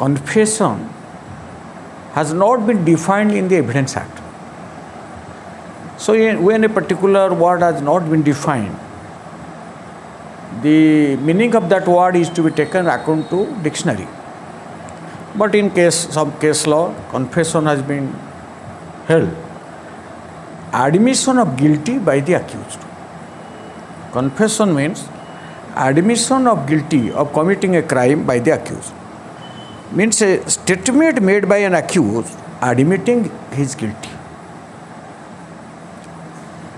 confession has not been defined in the Evidence Act. So when a particular word has not been defined, the meaning of that word is to be taken according to dictionary. But in some case law, confession has been held admission of guilty by the accused. Confession means admission of guilty of committing a crime by the accused. Means a statement made by an accused admitting his guilty.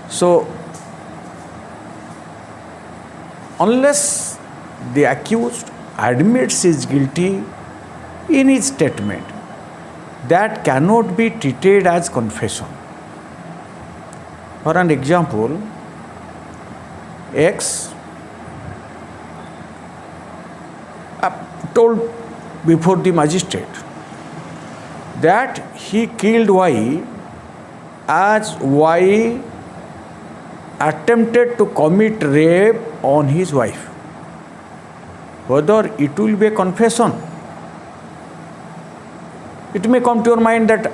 So, unless the accused admits his guilty in his statement, that cannot be treated as confession. For an example, X told before the magistrate that he killed Y as Y attempted to commit rape on his wife. Whether it will be a confession? It may come to your mind that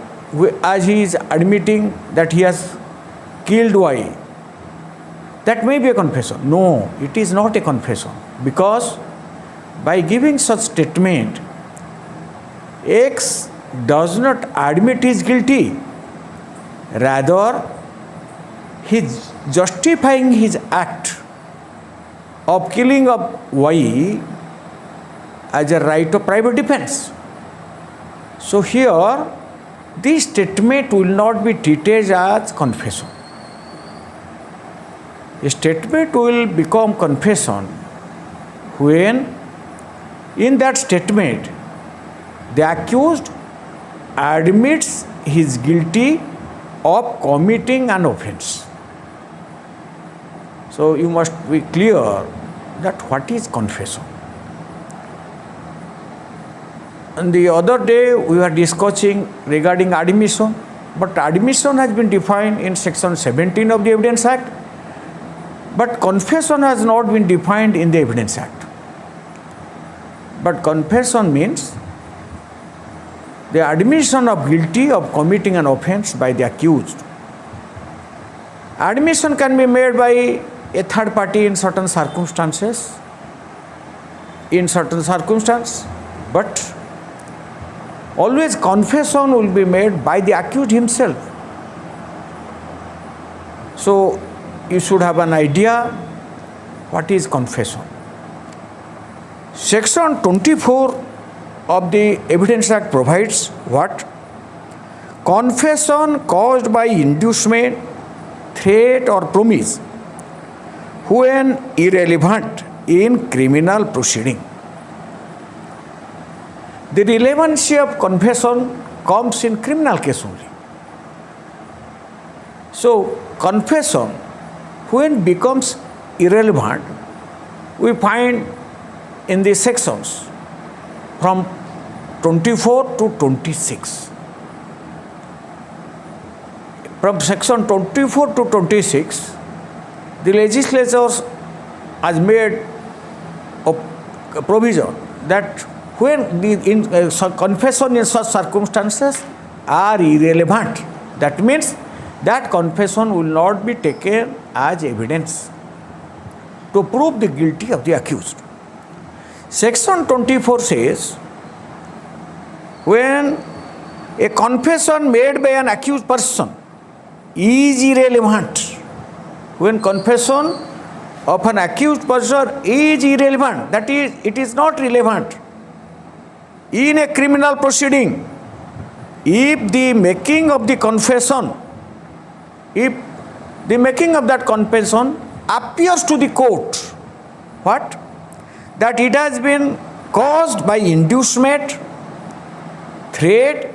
as he is admitting that he has killed Y, that may be a confession. No, it is not a confession, because by giving such statement, X does not admit his guilty. Rather, he is justifying his act of killing of Y as a right of private defense. So here, this statement will not be treated as confession. A statement will become confession when in that statement the accused admits his guilty of committing an offense. So you must be clear that what is confession. And the other day we were discussing regarding admission, but admission has been defined in section 17 of the Evidence Act, but confession has not been defined in the Evidence Act. But confession means the admission of guilty of committing an offense by the accused. Admission can be made by a third party in certain circumstances, but always confession will be made by the accused himself. So you should have an idea what is confession. Section 24 of the Evidence Act provides what? Confession caused by inducement, threat or promise when irrelevant in criminal proceeding. The relevancy of confession comes in criminal case only. So confession when becomes irrelevant, we find in the sections from 24 to 26. From section 24 to 26, the legislature has made a provision that when the confession in such circumstances are irrelevant, that means that confession will not be taken as evidence to prove the guilty of the accused. Section 24 says, when a confession made by an accused person is irrelevant, when confession of an accused person is irrelevant, that is, it is not relevant in a criminal proceeding, if the making of the confession, if the making of that confession appears to the court, what? That it has been caused by inducement, threat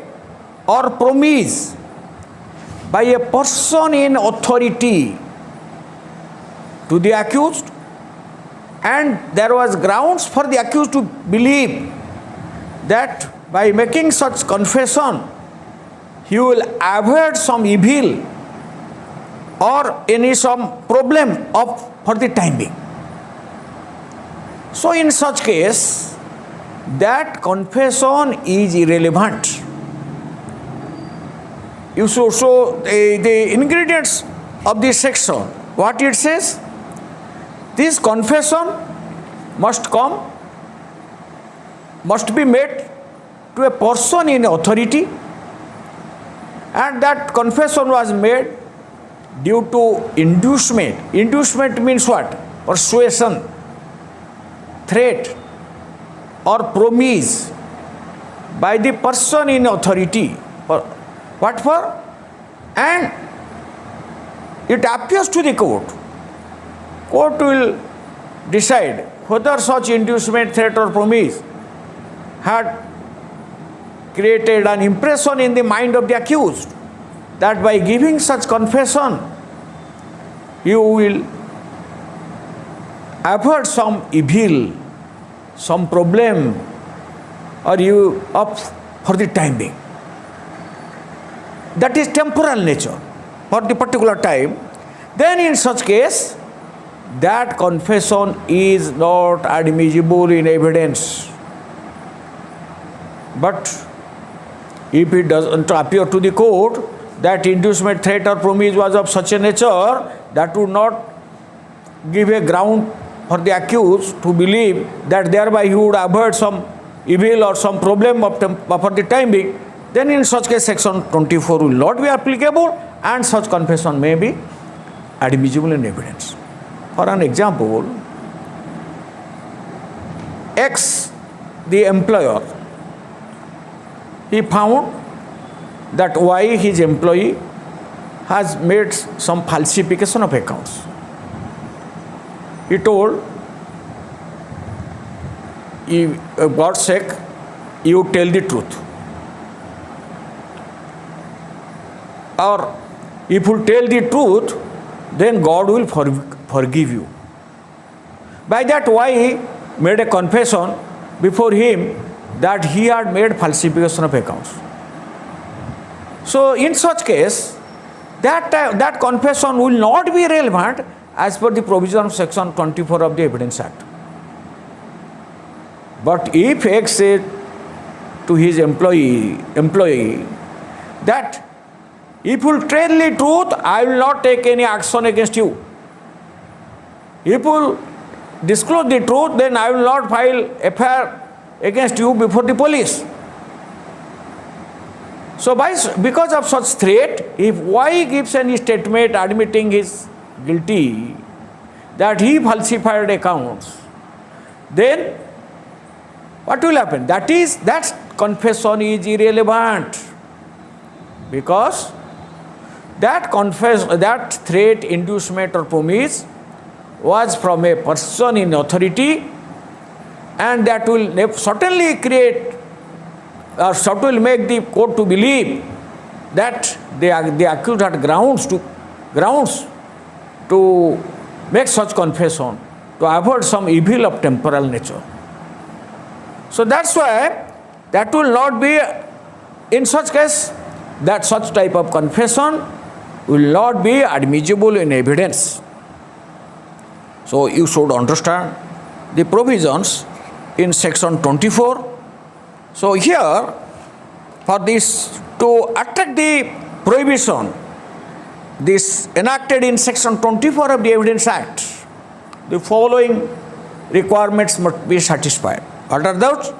or promise by a person in authority to the accused, and there was grounds for the accused to believe that by making such confession he will avoid some evil or some problem for the time being. So in such case, that confession is irrelevant. You should show the ingredients of this section. What it says? This confession must be made to a person in authority, and that confession was made due to inducement. Inducement means what? Persuasion, threat, or promise by the person in authority. What for? And it appears to the court. Court will decide whether such inducement, threat, or promise had created an impression in the mind of the accused, that by giving such confession, you will avoid some evil, some problem, or you up for the time being. That is temporal nature for the particular time. Then in such case, that confession is not admissible in evidence. But if it doesn't appear to the court that inducement, threat, or promise was of such a nature, that would not give a ground for the accused to believe that thereby he would avoid some evil or some problem for the time being, then in such case section 24 will not be applicable, and such confession may be admissible in evidence. For an example, X, the employer, he found that Y, his employee, has made some falsification of accounts. He told, for God's sake, you tell the truth. Or if you tell the truth, then God will forgive you. By that, Y made a confession before him that he had made falsification of accounts. So in such case, that confession will not be relevant as per the provision of section 24 of the Evidence Act. But if X said to his employee that if you tell the truth, I will not take any action against you. If you disclose the truth, then I will not file FIR against you before the police. So because of such threat, if Y gives any statement admitting his guilty, that he falsified accounts, then what will happen? That confession is irrelevant, because that threat, inducement, or promise was from a person in authority, and that will certainly create or certainly make the court to believe that the accused had grounds to make such confession to avoid some evil of temporal nature. So that's why that will not be, in such case, that such type of confession will not be admissible in evidence. So you should understand the provisions in section 24. So here, for this, to attract the prohibition, this enacted in section 24 of the Evidence Act, the following requirements must be satisfied. What are those?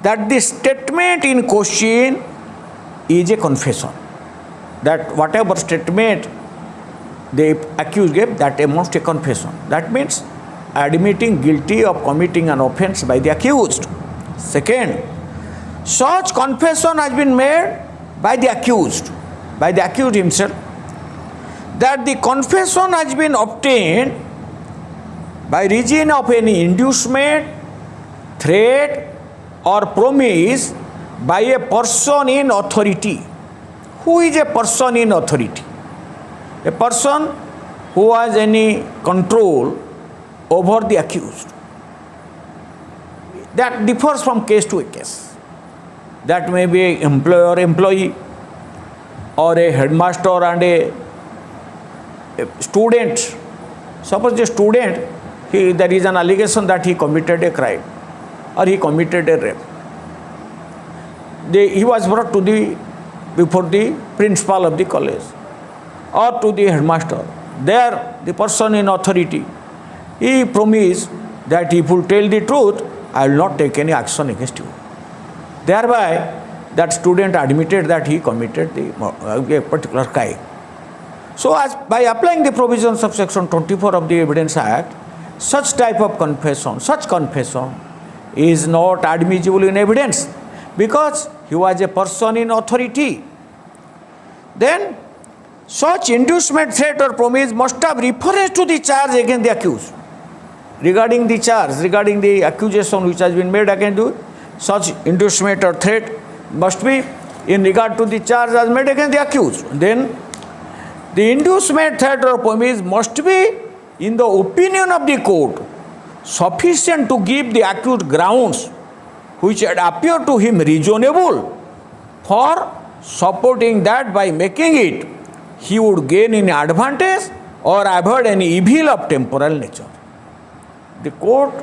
That the statement in question is a confession. That whatever statement the accused gave, that amounts to a confession. That means admitting guilty of committing an offense by the accused. Second, such confession has been made by the accused himself, that the confession has been obtained by reason of any inducement, threat, or promise by a person in authority. Who is a person in authority? A person who has any control over the accused. That differs from case to case. That may be an employer-employee, or a headmaster and a student. Suppose the student, there is an allegation that he committed a crime. or he committed a rape. He was brought before the principal of the college or to the headmaster. There, the person in authority, he promised that if you tell the truth, I will not take any action against you. Thereby, that student admitted that he committed a particular crime. So, by applying the provisions of Section 24 of the Evidence Act, such confession is not admissible in evidence because he was a person in authority. Then, such inducement, threat or promise must have reference to the charge against the accused. Regarding the accusation which has been made against you, such inducement or threat must be in regard to the charge as made against the accused. Then, the inducement, threat or promise must be, in the opinion of the court, sufficient to give the accused grounds which had appeared to him reasonable for supporting that by making it, he would gain any advantage or avoid any evil of temporal nature. The court,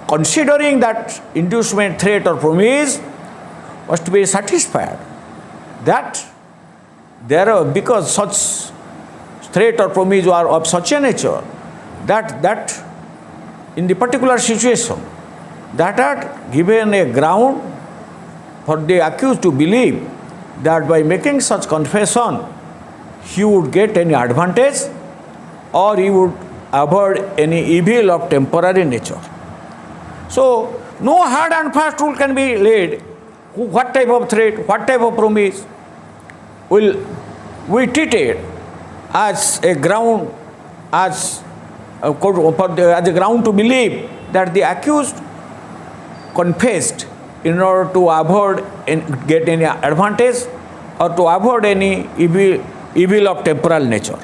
considering that inducement, threat or promise must be satisfied that because such threat or promise are of such a nature that in the particular situation that had given a ground for the accused to believe that by making such confession he would get any advantage or he would avoid any evil of temporary nature. So, no hard and fast rule can be laid. What type of threat, what type of promise will we treat it as a ground, as a ground to believe that the accused confessed in order to avoid and get any advantage or to avoid any evil of temporal nature.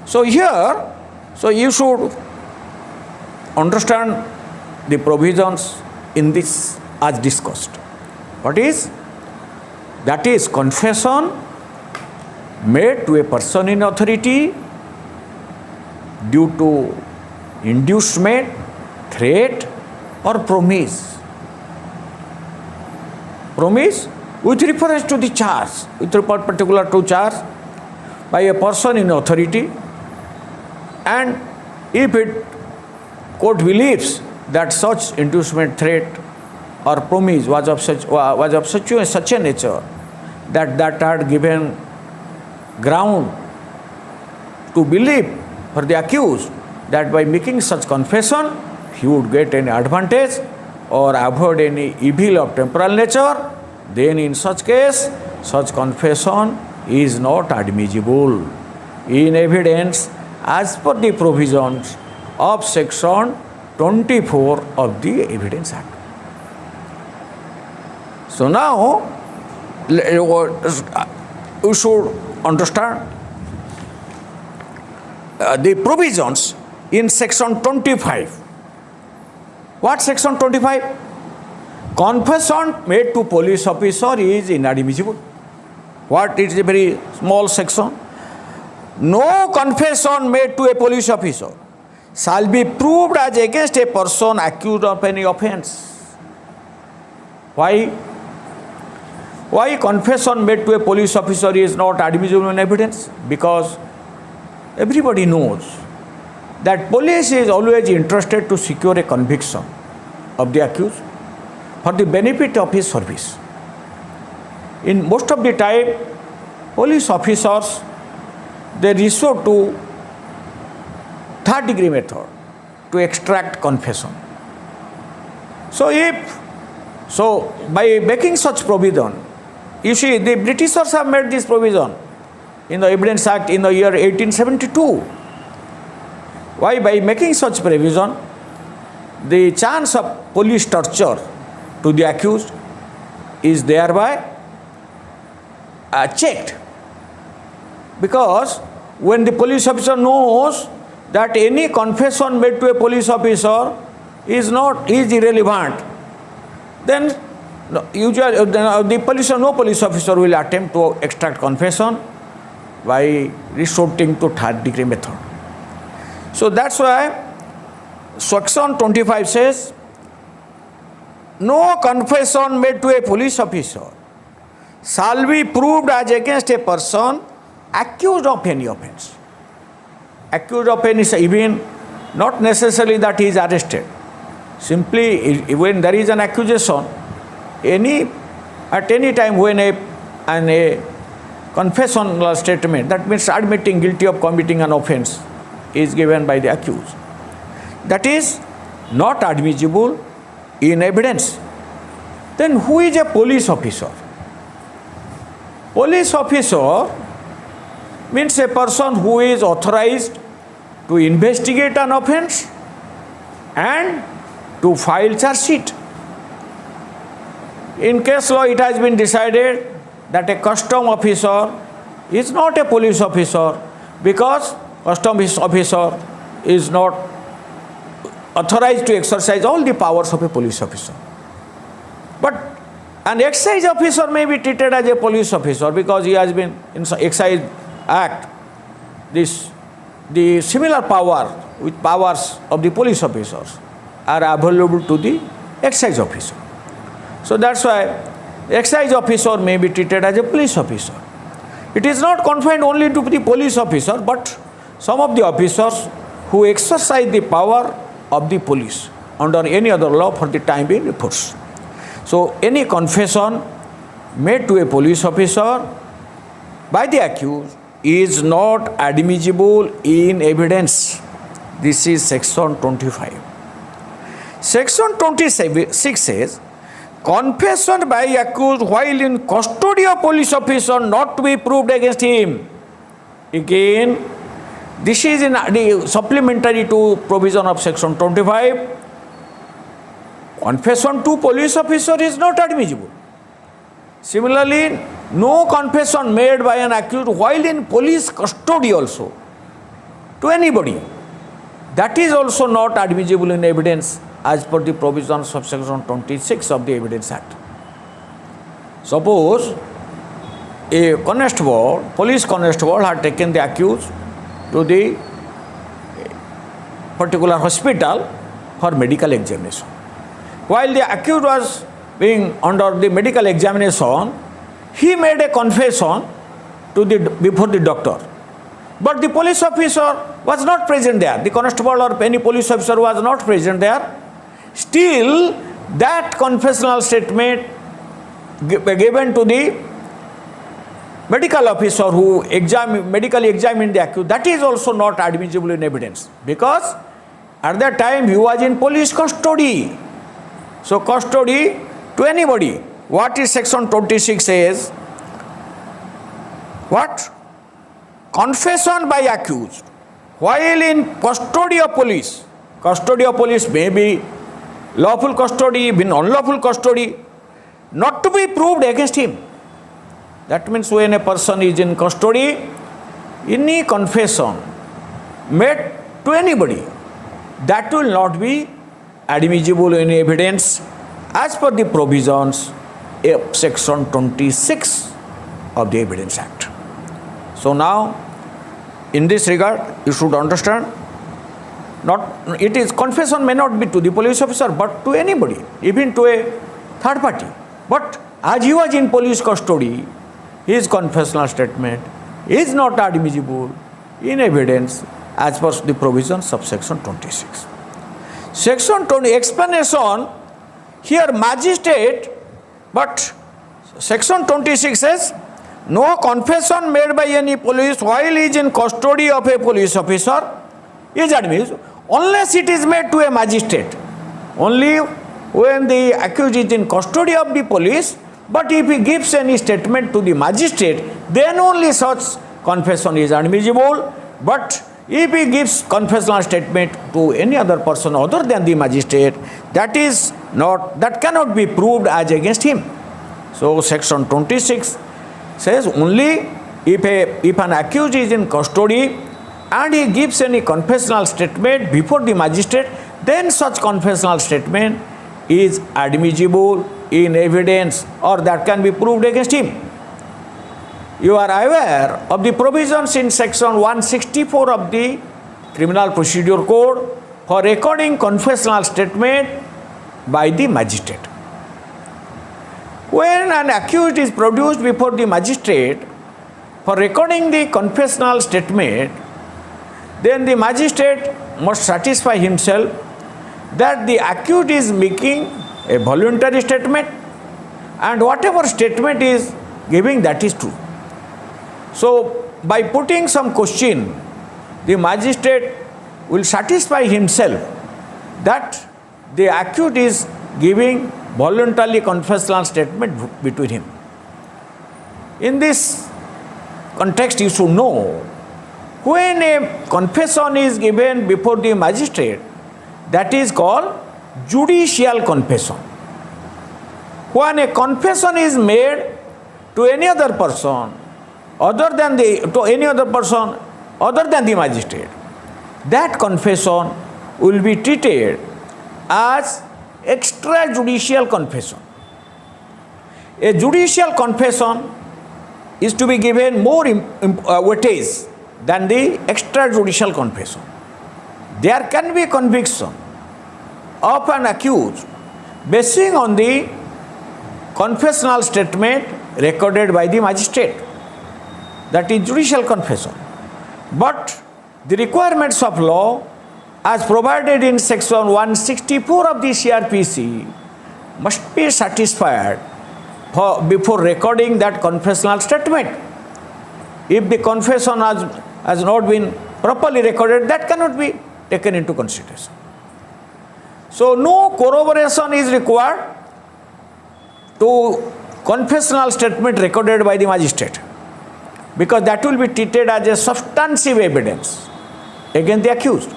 So here, you should understand the provisions in this as discussed. What is? That is confession made to a person in authority due to inducement, threat or promise. Promise with reference to the charge, with particular to charge by a person in authority, and if court believes that such inducement, threat or promise was of such a nature that had given ground to believe for the accused that by making such confession he would get any advantage or avoid any evil of temporal nature, then in such case, such confession is not admissible in evidence as per the provisions of Section 24 of the Evidence Act. So now, you should understand the provisions in Section 25. What Section 25? Confession made to police officer is inadmissible. What? It is a very small section. No confession made to a police officer shall be proved as against a person accused of any offence. Why? Why confession made to a police officer is not admissible in evidence? Because everybody knows that police is always interested to secure a conviction of the accused for the benefit of his service. In most of the time, police officers, they resort to third degree method to extract confession. So by making such provision, you see, the Britishers have made this provision in the Evidence Act in the year 1872. Why? By making such provision, the chance of police torture to the accused is thereby checked. Because when the police officer knows that any confession made to a police officer is irrelevant, then usually no police officer will attempt to extract confession by resorting to third degree method. So that's why Section 25 says no confession made to a police officer shall be proved as against a person accused of any offence. Accused of any, even not necessarily that he is arrested. Simply, when there is an accusation, at any time when a confessional statement, that means admitting guilty of committing an offence, is given by the accused, that is not admissible in evidence. Then who is a police officer? Police officer means a person who is authorized to investigate an offence and to file charge sheet. In case law, it has been decided that a custom officer is not a police officer because custom officer is not authorized to exercise all the powers of a police officer. But an excise officer may be treated as a police officer because he has been in Excise Act, the similar power with powers of the police officers are available to the excise officer. So that's why excise officer may be treated as a police officer. It is not confined only to the police officer, but some of the officers who exercise the power of the police under any other law for the time being force. So any confession made to a police officer by the accused is not admissible in evidence. This is section 25. Section 26 says, confession by accused while in custody of police officer not to be proved against him. Again, this is in the supplementary to provision of section 25. Confession to police officer is not admissible. Similarly, no confession made by an accused while in police custody also to anybody, that is also not admissible in evidence as per the provisions of section 26 of the Evidence Act. Suppose a constable, police constable had taken the accused to the particular hospital for medical examination. While the accused was being under the medical examination, he made a confession before the doctor. But the police officer was not present there. The constable or any police officer was not present there. Still, that confessional statement given to the medical officer who medically examined the accused, that is also not admissible in evidence because at that time he was in police custody. So custody to anybody. What is section 26 says? What? Confession by accused while in custody of police. Custody of police may be lawful custody, even unlawful custody, not to be proved against him. That means when a person is in custody, any confession made to anybody, that will not be admissible in evidence as per the provisions of section 26 of the Evidence Act. So now, in this regard, you should understand, confession may not be to the police officer, but to anybody, even to a third party. But as he was in police custody, his confessional statement is not admissible in evidence as per the provisions of section 26. Section 20 explanation, here magistrate, but section 26 says, no confession made by any police while he is in custody of a police officer is admissible unless it is made to a magistrate. Only when the accused is in custody of the police, but if he gives any statement to the magistrate, then only such confession is admissible. But if he gives confessional statement to any other person other than the magistrate, that cannot be proved as against him. So section 26 says only if an accused is in custody and he gives any confessional statement before the magistrate, then such confessional statement is admissible in evidence or that can be proved against him. You are aware of the provisions in section 164 of the Criminal Procedure Code for recording confessional statement by the magistrate. When an accused is produced before the magistrate for recording the confessional statement, then the magistrate must satisfy himself that the accused is making a voluntary statement and whatever statement is giving, that is true. So, by putting some question, the magistrate will satisfy himself that the accused is giving voluntarily confessional statement between him. In this context, you should know, when a confession is given before the magistrate, that is called judicial confession. When a confession is made to any other person other than the magistrate, that confession will be treated as extrajudicial confession. A judicial confession is to be given more weightage than the extrajudicial confession. There can be conviction of an accused basing on the confessional statement recorded by the magistrate. That is judicial confession. But the requirements of law as provided in section 164 of the CRPC must be satisfied before recording that confessional statement. If the confession has not been properly recorded, that cannot be taken into consideration. So no corroboration is required to confessional statement recorded by the magistrate, because that will be treated as a substantive evidence against the accused.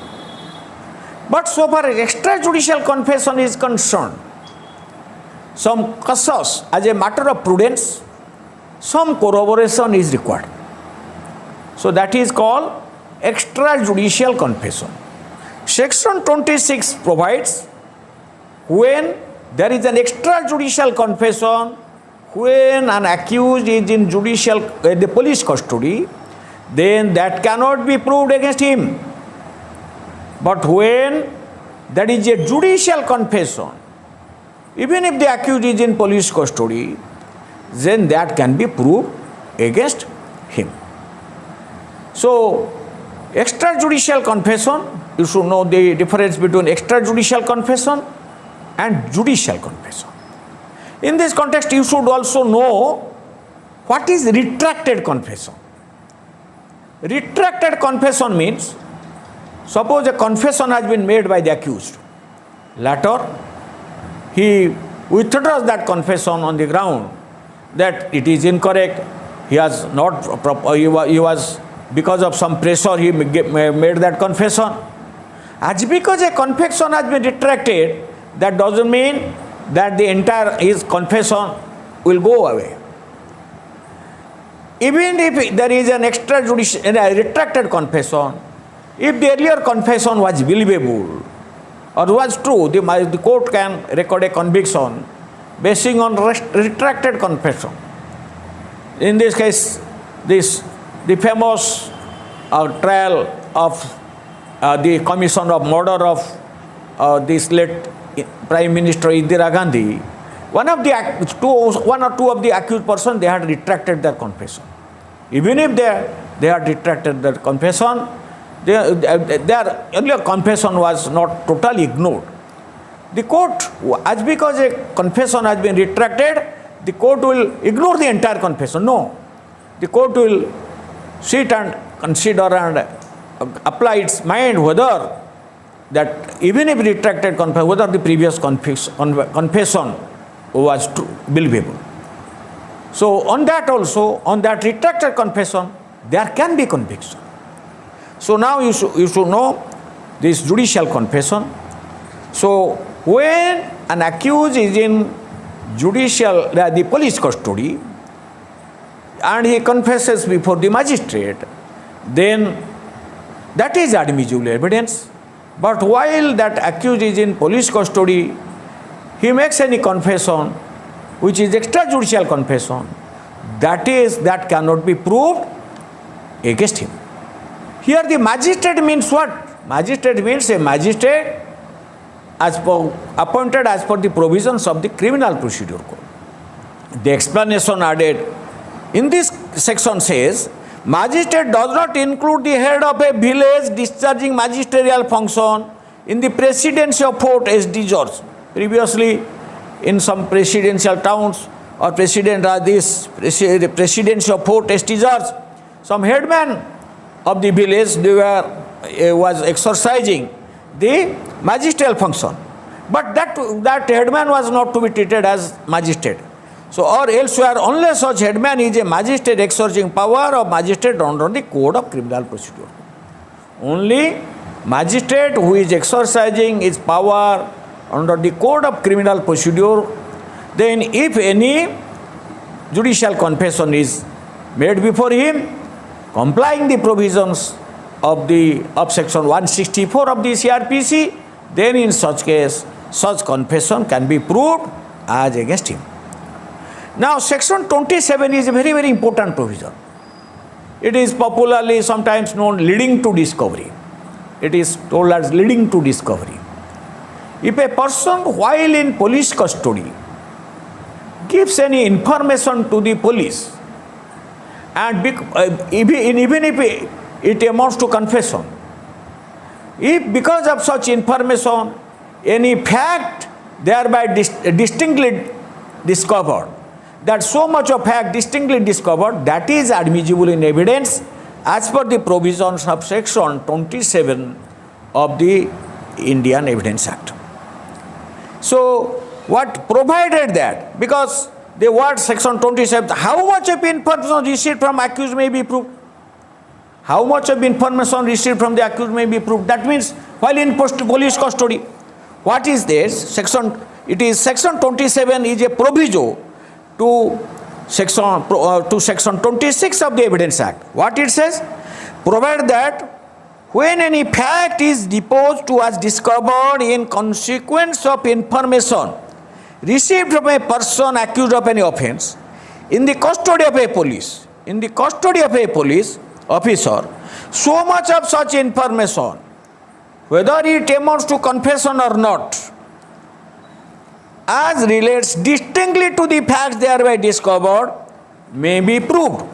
But so far as extrajudicial confession is concerned, some cases, as a matter of prudence, some corroboration is required. So that is called extrajudicial confession. Section 26 provides, when there is an extrajudicial confession, when an accused is in the police custody, then that cannot be proved against him. But when there is a judicial confession, even if the accused is in police custody, then that can be proved against him. So, extrajudicial confession, you should know the difference between extrajudicial confession and judicial confession. In this context, you should also know what is retracted confession. Retracted confession means, suppose a confession has been made by the accused. Later, he withdraws that confession on the ground that it is incorrect. He was because of some pressure he made that confession. As because a confession has been retracted, that doesn't mean that the entire his confession will go away. Even if there is an extrajudicial, a retracted confession, if the earlier confession was believable or was true, the court can record a conviction basing on retracted confession. In this case, the famous trial of the commission of murder of this late Prime Minister Indira Gandhi, one or two of the accused persons, they had retracted their confession. Even if they had retracted their confession, their earlier confession was not totally ignored. The court, as because a confession has been retracted, the court will ignore the entire confession. No. The court will sit and consider and apply its mind whether that even if retracted confession, whether the previous confession was true, believable. So on that also, on that retracted confession, there can be conviction. So now you should know this judicial confession. So when an accused is in the police custody and he confesses before the magistrate, then that is admissible evidence. But while that accused is in police custody, he makes any confession which is extrajudicial confession, that cannot be proved against him. Here the magistrate means what? Magistrate means a magistrate appointed as per the provisions of the Criminal Procedure Code. the explanation added in this section says, magistrate does not include the head of a village discharging magisterial function in the presidency of Fort S.D. George. Previously, in some presidential towns or the presidency of Fort S.D. George, some headman of the village, was exercising the magisterial function. But that headman was not to be treated as magistrate. So, or elsewhere, only such headman is a magistrate exercising power of magistrate under the Code of Criminal Procedure. Only magistrate who is exercising his power under the Code of Criminal Procedure, then if any judicial confession is made before him, complying the provisions of section 164 of the CRPC, then in such case, such confession can be proved as against him. Now, section 27 is a very, very important provision. It is popularly sometimes known leading to discovery. It is told as leading to discovery. If a person while in police custody gives any information to the police, and even if it amounts to confession, if because of such information any fact thereby distinctly discovered, that so much of fact distinctly discovered, that is admissible in evidence as per the provisions of section 27 of the Indian Evidence Act. So, what provided that, because the word section 27, how much of information received from accused may be proved? How much of information received from the accused may be proved? That means while in police custody. What is this? Section 27 is a proviso to section 26 of the Evidence Act. What it says? Provide that when any fact is deposed to as discovered in consequence of information received from a person accused of any offence in the custody of a police, officer, so much of such information, whether it amounts to confession or not, as relates distinctly to the facts thereby discovered, may be proved.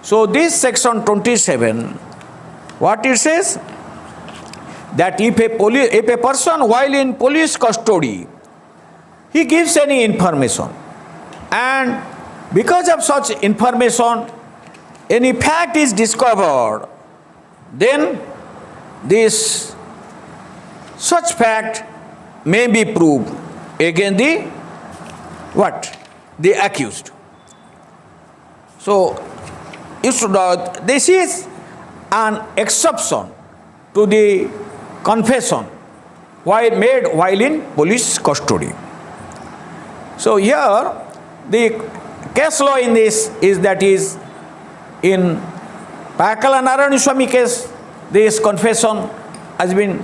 So, this section 27, what it says? That if a person while in police custody, he gives any information, and because of such information, any fact is discovered, then such fact may be proved against the accused. So, this is an exception to the confession made while in police custody. So, here the case law in this is in Pakala Narayana Swamy case, this confession has been,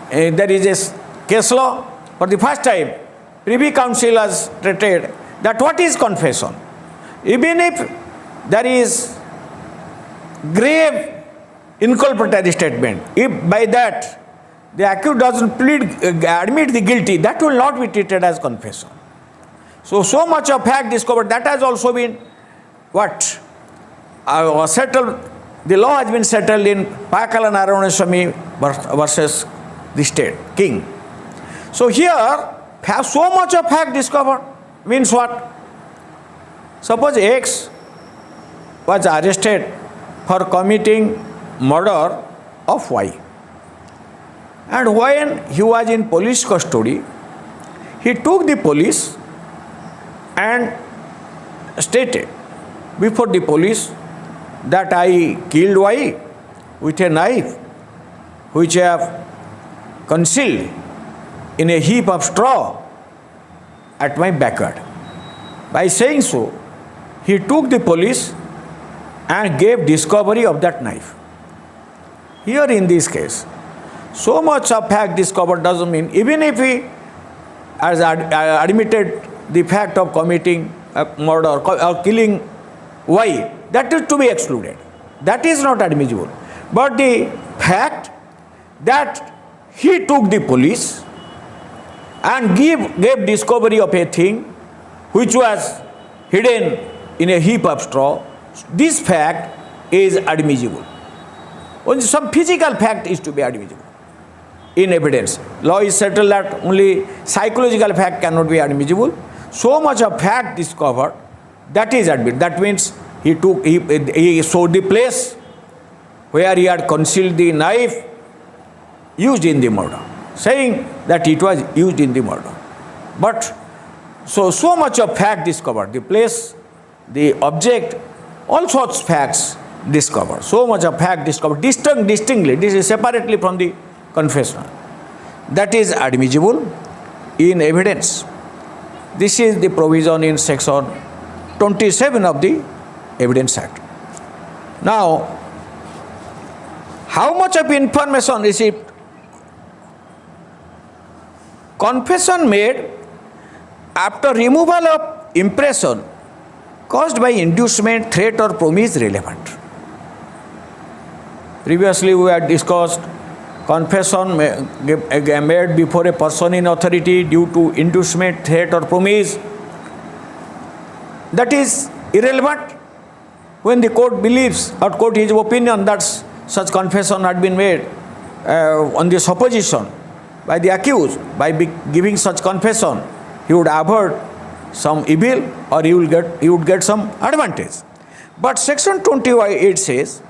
there is a case law. For the first time, Privy Council has stated that what is confession? Even if there is grave inculpatory statement, if by that the accused doesn't admit the guilty, that will not be treated as confession. So much of fact discovered, that has also been settled. The law has been settled in Pakala Narayana Swamy versus the state, king. So here, so much of fact discovered means what? Suppose X was arrested for committing murder of Y. And when he was in police custody, he took the police and stated before the police that I killed Y with a knife which I have concealed in a heap of straw at my backyard. By saying so, he took the police and gave discovery of that knife. Here in this case, so much of fact discovered doesn't mean, even if he has admitted the fact of committing a murder or killing Y, that is to be excluded. That is not admissible. But the fact that he took the police and gave discovery of a thing which was hidden in a heap of straw, this fact is admissible. Only some physical fact is to be admissible in evidence. Law is settled that only psychological fact cannot be admissible. So much of fact discovered, that is admissible. That means he showed the place where he had concealed the knife used in the murder, saying that it was used in the murder. But so much of fact discovered, the place, the object, all sorts facts discovered. So much of fact discovered, distinctly, this is separately from the confession. That is admissible in evidence. This is the provision in section 27 of the Evidence Act. Now, how much of information received? Confession made after removal of impression caused by inducement, threat or promise relevant. Previously we had discussed confession made before a person in authority due to inducement, threat or promise. That is irrelevant when the court believes or court is of opinion that such confession had been made on the supposition by the accused. By giving such confession, he would avert some evil or he would get some advantage. But section 28 says,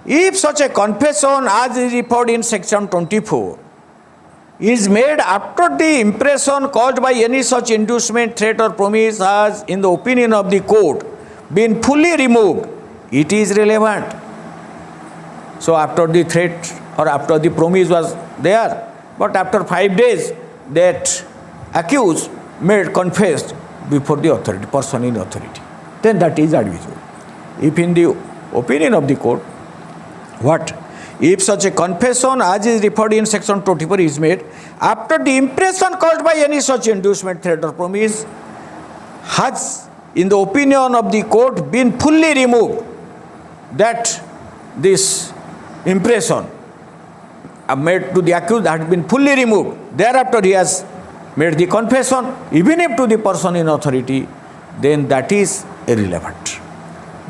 if such a confession as is referred in section 24 is made after the impression caused by any such inducement, threat or promise has, in the opinion of the court, been fully removed, it is relevant. So after the threat or after the promise was there, but after 5 days that accused confessed before the authority, person in authority, then that is admissible. If in the opinion of the court, what? If such a confession as is referred in section 24 is made after the impression caused by any such inducement, threat or promise has, in the opinion of the court, been fully removed, that this impression made to the accused had been fully removed, thereafter he has made the confession, even if to the person in authority, then that is irrelevant.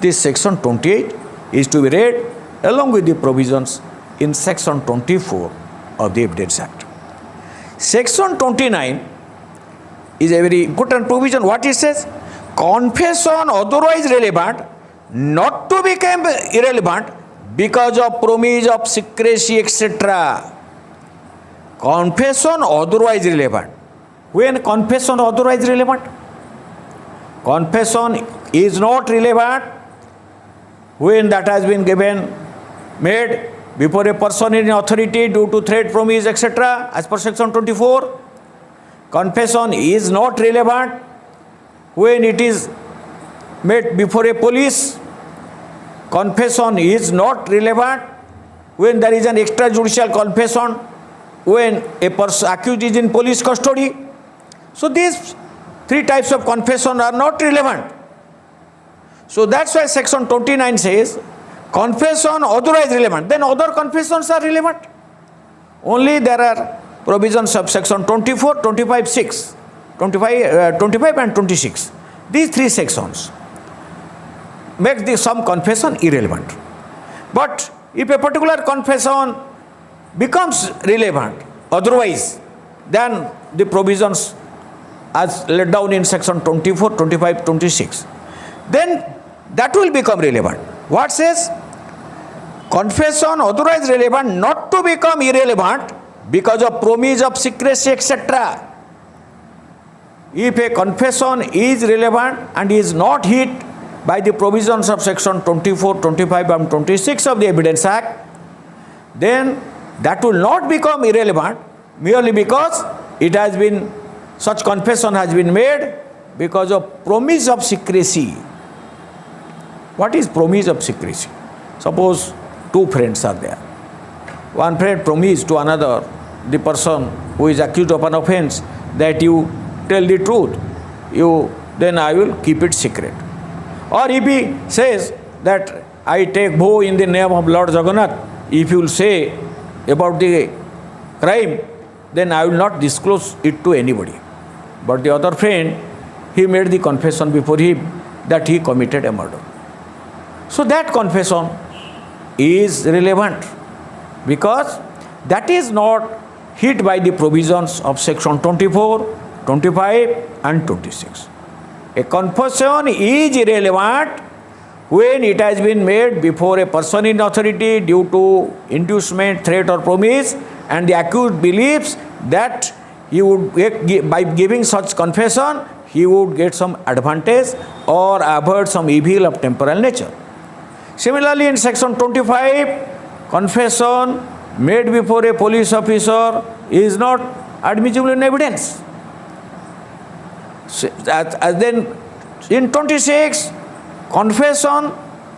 This section 28 is to be read along with the provisions in section 24 of the Evidence Act. Section 29 is a very important provision. What it says? Confession otherwise relevant not to become irrelevant because of promise of secrecy, etc. Confession otherwise relevant. When confession otherwise relevant? Confession is not relevant when that has been made before a person in authority due to threat, promise, etc. as per section 24. Confession is not relevant when it is made before a police. Confession is not relevant when there is an extrajudicial confession, when a person accused is in police custody. So these three types of confession are not relevant. So that's why section 29 says confession otherwise relevant. Then other confessions are relevant. Only there are provisions of section 24, 25, 6, 25 and 26. These three sections make some confession irrelevant. But if a particular confession becomes relevant otherwise than the provisions as laid down in section 24, 25, 26, then that will become relevant. What says? Confession otherwise relevant not to become irrelevant because of promise of secrecy, etc. If a confession is relevant and is not hit by the provisions of section 24, 25 and 26 of the Evidence Act, then that will not become irrelevant merely because it has been, such confession has been made because of promise of secrecy. What is promise of secrecy? Suppose two friends are there. One friend promised to another, the person who is accused of an offense, that you tell the truth, then I will keep it secret. Or if he says that I take vow in the name of Lord Jagannath, if you will say about the crime, then I will not disclose it to anybody. But the other friend he made the confession before him that he committed a murder. So that confession is relevant because that is not hit by the provisions of section 24, 25 and 26. A confession is irrelevant when it has been made before a person in authority due to inducement, threat or promise, and the accused believes that he would, by giving such confession, he would get some advantage or avoid some evil of temporal nature. Similarly, in section 25, confession made before a police officer is not admissible in evidence. As then in 26, confession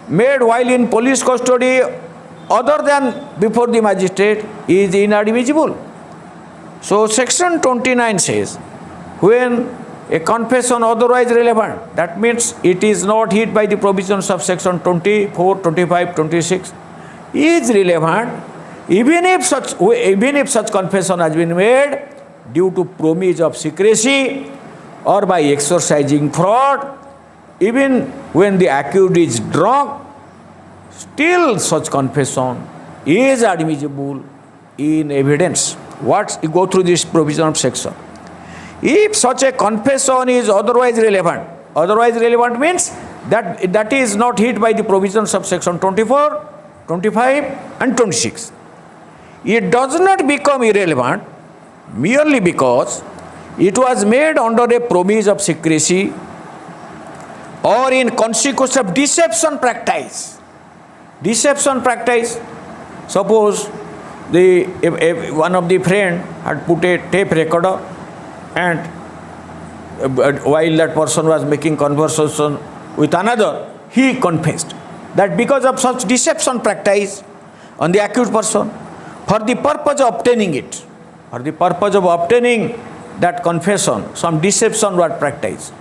made while in police custody other than before the magistrate is inadmissible. So section 29 says, when a confession otherwise relevant, that means it is not hit by the provisions of section 24, 25, 26, is relevant even if such confession has been made due to promise of secrecy or by exercising fraud, even when the accused is drunk, still such confession is admissible in evidence. What you go through this provision of section. If such a confession is otherwise relevant means that is not hit by the provisions of section 24, 25 and 26. It does not become irrelevant merely because it was made under a promise of secrecy or in consequence of deception practice. Deception practice. Suppose one of the friend had put a tape recorder and while that person was making conversation with another, he confessed that because of such deception practice on the accused person, for the purpose of obtaining that confession, some deception was practiced.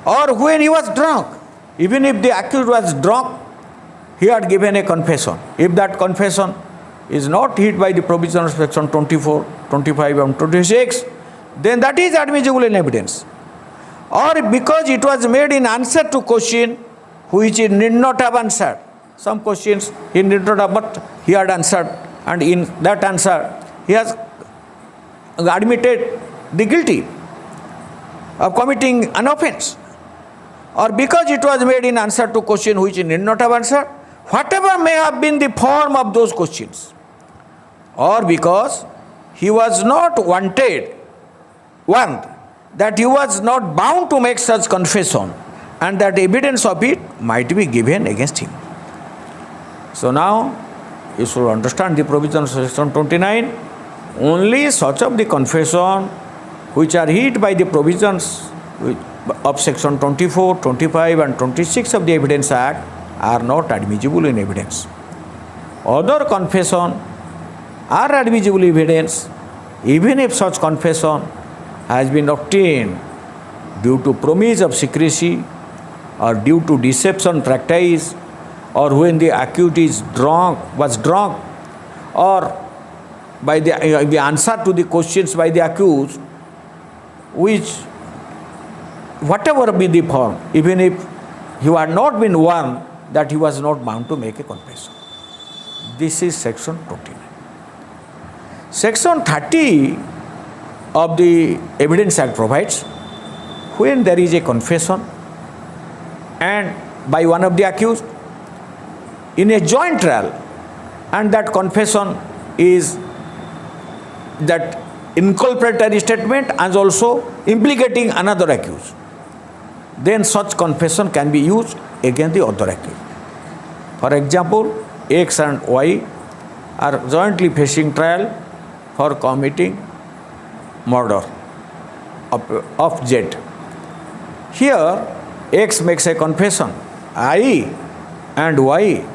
Or when he was drunk, even if the accused was drunk, he had given a confession. If that confession is not hit by the provision of section 24, 25 and 26, then that is admissible in evidence. Or because it was made in answer to question which he need not have answered. Some questions he did not have, but he had answered, and in that answer he has admitted the guilty of committing an offense. Or because it was made in answer to question which he need not have answered, whatever may have been the form of those questions. Or because he was not warned that he was not bound to make such confession and that evidence of it might be given against him. So now you should understand the provisions of section 29. Only such of the confession which are hit by the provisions of section 24, 25 and 26 of the Evidence Act are not admissible in evidence. Other confession are admissible in evidence even if such confession has been obtained due to promise of secrecy or due to deception practice, or when the accused was drunk, or by the answer to the questions by the accused, which whatever be the form, even if he had not been warned that he was not bound to make a confession. This is section 29. Section 30 of the Evidence Act provides when there is a confession and by one of the accused in a joint trial, and that confession is that inculpatory statement and also implicating another accused, then such confession can be used against the other accused. For example, X and Y are jointly facing trial for committing murder of Z. Here, X makes a confession. I and Y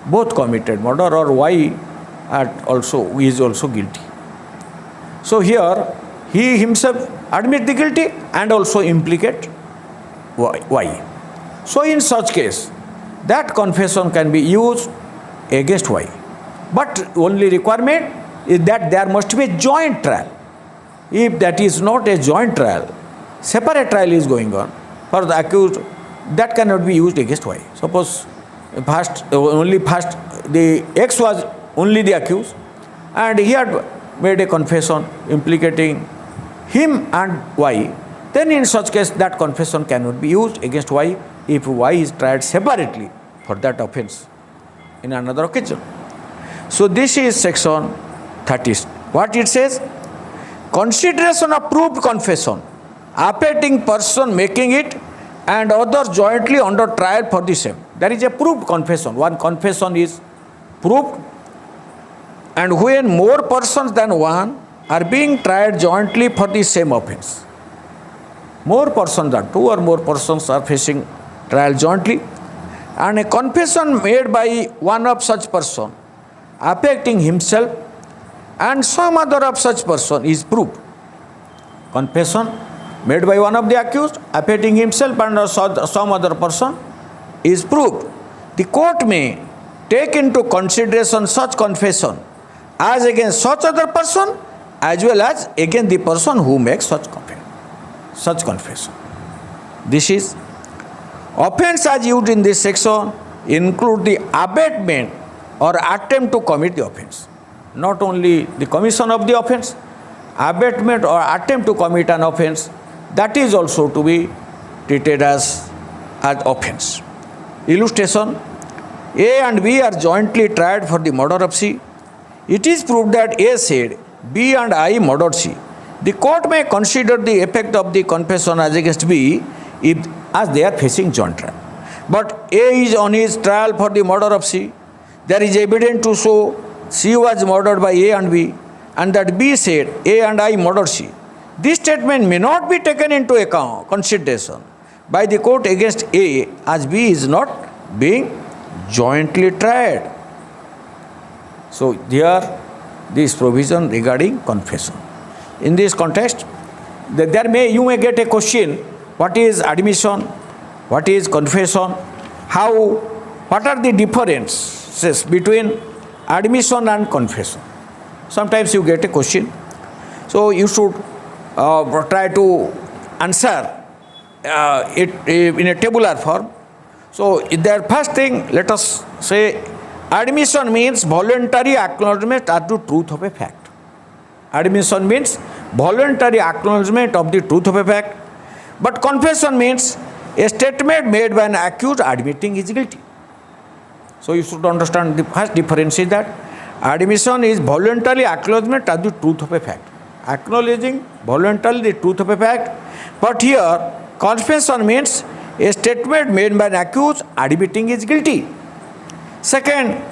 both committed murder, or Y is also guilty. So here, he himself admit the guilty and also implicate Y. So in such case, that confession can be used against Y. But only requirement is that there must be a joint trial. If that is not a joint trial, separate trial is going on for the accused, that cannot be used against Y. Suppose first the X was only the accused and he had made a confession implicating him and Y, then in such case that confession cannot be used against Y if Y is tried separately for that offense in another occasion. So this is section 30. What it says? Consideration of proved confession, affecting person making it and others jointly under trial for the same. There is a proved confession. One confession is proved, and when more persons than one are being tried jointly for the same offense. More persons than two or more persons are facing trial jointly, and a confession made by one of such person affecting himself and some other of such person is proved. Confession made by one of the accused affecting himself and some other person is proved. The court may take into consideration such confession as against such other person as well as against the person who makes such confession. This is offense as used in this section include the abatement or attempt to commit the offense. Not only the commission of the offense, abatement or attempt to commit an offense, that is also to be treated as offense. Illustration: A and B are jointly tried for the murder of C. It is proved that A said B and I murdered C. The court may consider the effect of the confession as against B as they are facing joint trial. But A is on his trial for the murder of C. There is evidence to show C was murdered by A and B, and that B said A and I murdered C. This statement may not be taken into account, consideration by the court against A, as B is not being jointly tried. So here this provision regarding confession. In this context, you may get a question: what is admission? What is confession? What are the differences between admission and confession? Sometimes you get a question, so you should try to answer it in a tabular form. So the first thing, let us say, admission means voluntary acknowledgement of the truth of a fact. Admission means voluntary acknowledgement of the truth of a fact. But confession means a statement made by an accused admitting his guilty. So you should understand the first difference is that admission is voluntary acknowledgement of the truth of a fact. Acknowledging voluntarily the truth of a fact. But here, confession means a statement made by an accused admitting his guilty. Second,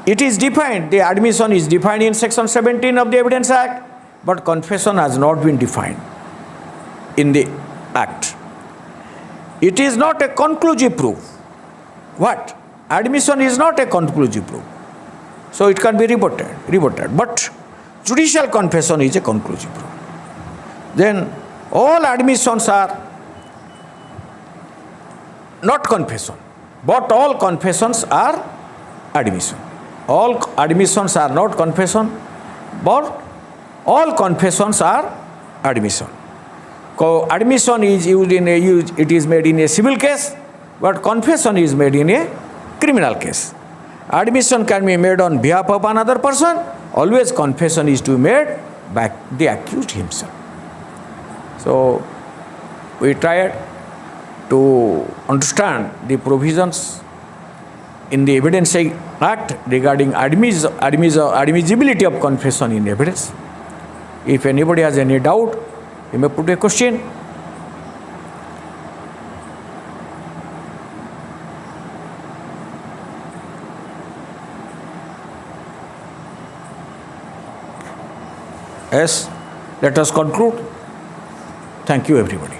it is defined, the admission is defined in section 17 of the Evidence Act, but confession has not been defined in the Act. It is not a conclusive proof. What? Admission is not a conclusive proof. So it can be rebutted. But judicial confession is a conclusive proof. Then all admissions are not confession, but all confessions are admission. All admissions are not confession, but all confessions are admission. Admission is used it is made in a civil case, but confession is made in a criminal case. Admission can be made on behalf of another person. Always confession is to be made by the accused himself. So we tried to understand the provisions in the Evidence Act regarding admissibility of confession in evidence. If anybody has any doubt, you may put a question. Yes, let us conclude. Thank you, everybody.